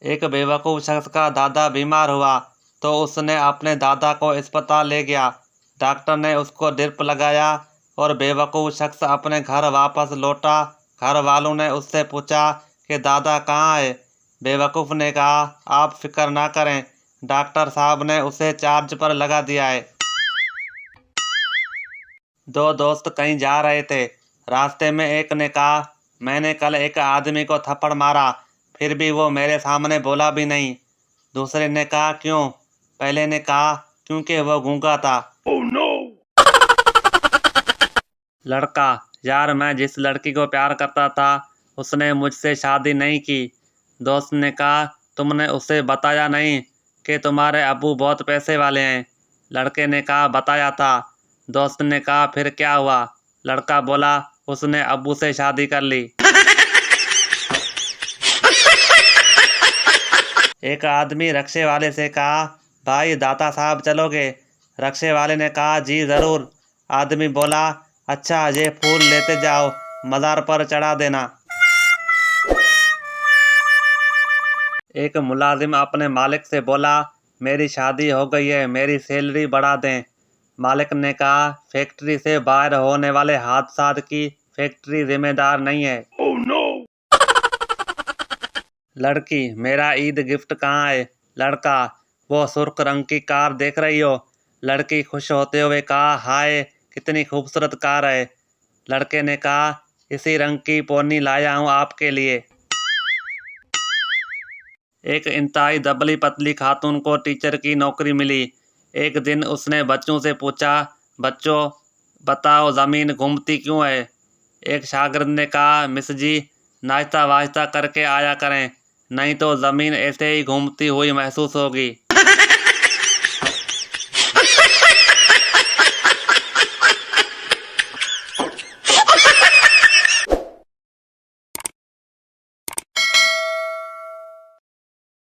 एक बेवकूफ़ शख्स का दादा बीमार हुआ तो उसने अपने दादा को अस्पताल ले गया। डॉक्टर ने उसको ड्रिप लगाया और बेवकूफ़ शख्स अपने घर वापस लौटा। घर वालों ने उससे पूछा कि दादा कहाँ है। बेवकूफ़ ने कहा, आप फिक्र ना करें, डॉक्टर साहब ने उसे चार्ज पर लगा दिया है। दो दोस्त कहीं जा रहे थे। रास्ते में एक ने कहा, मैंने कल एक आदमी को थप्पड़ मारा, फिर भी वो मेरे सामने बोला भी नहीं। दूसरे ने कहा, क्यों? पहले ने कहा, क्योंकि वो गूंगा था। Oh no! लड़का, यार मैं जिस लड़की को प्यार करता था उसने मुझसे शादी नहीं की। दोस्त ने कहा, तुमने उसे बताया नहीं कि तुम्हारे अब्बू बहुत पैसे वाले हैं। लड़के ने कहा, बताया था। दोस्त ने कहा, फिर क्या हुआ? लड़का बोला, उसने अब्बू से शादी कर ली। एक आदमी रक्शे वाले से कहा, भाई दाता साहब चलोगे? रक्शे वाले ने कहा, जी ज़रूर। आदमी बोला, अच्छा ये फूल लेते जाओ, मज़ार पर चढ़ा देना। एक मुलाजिम अपने मालिक से बोला, मेरी शादी हो गई है, मेरी सैलरी बढ़ा दें। मालिक ने कहा, फैक्ट्री से बाहर होने वाले हादसा की फैक्ट्री जिम्मेदार नहीं है। Oh no! लड़की, मेरा ईद गिफ्ट कहाँ है? लड़का, वो सुर्ख रंग की कार देख रही हो? लड़की खुश होते हुए कहा, हाय कितनी खूबसूरत कार है। लड़के ने कहा, इसी रंग की पोनी लाया हूँ आपके लिए। एक इंतहाई दबली पतली खातून को टीचर की नौकरी मिली। एक दिन उसने बच्चों से पूछा, बच्चों बताओ ज़मीन घूमती क्यों है? एक शागिर्द ने कहा, मिस जी नाश्ता वाश्ता करके आया करें, नहीं तो ज़मीन ऐसे ही घूमती हुई महसूस होगी।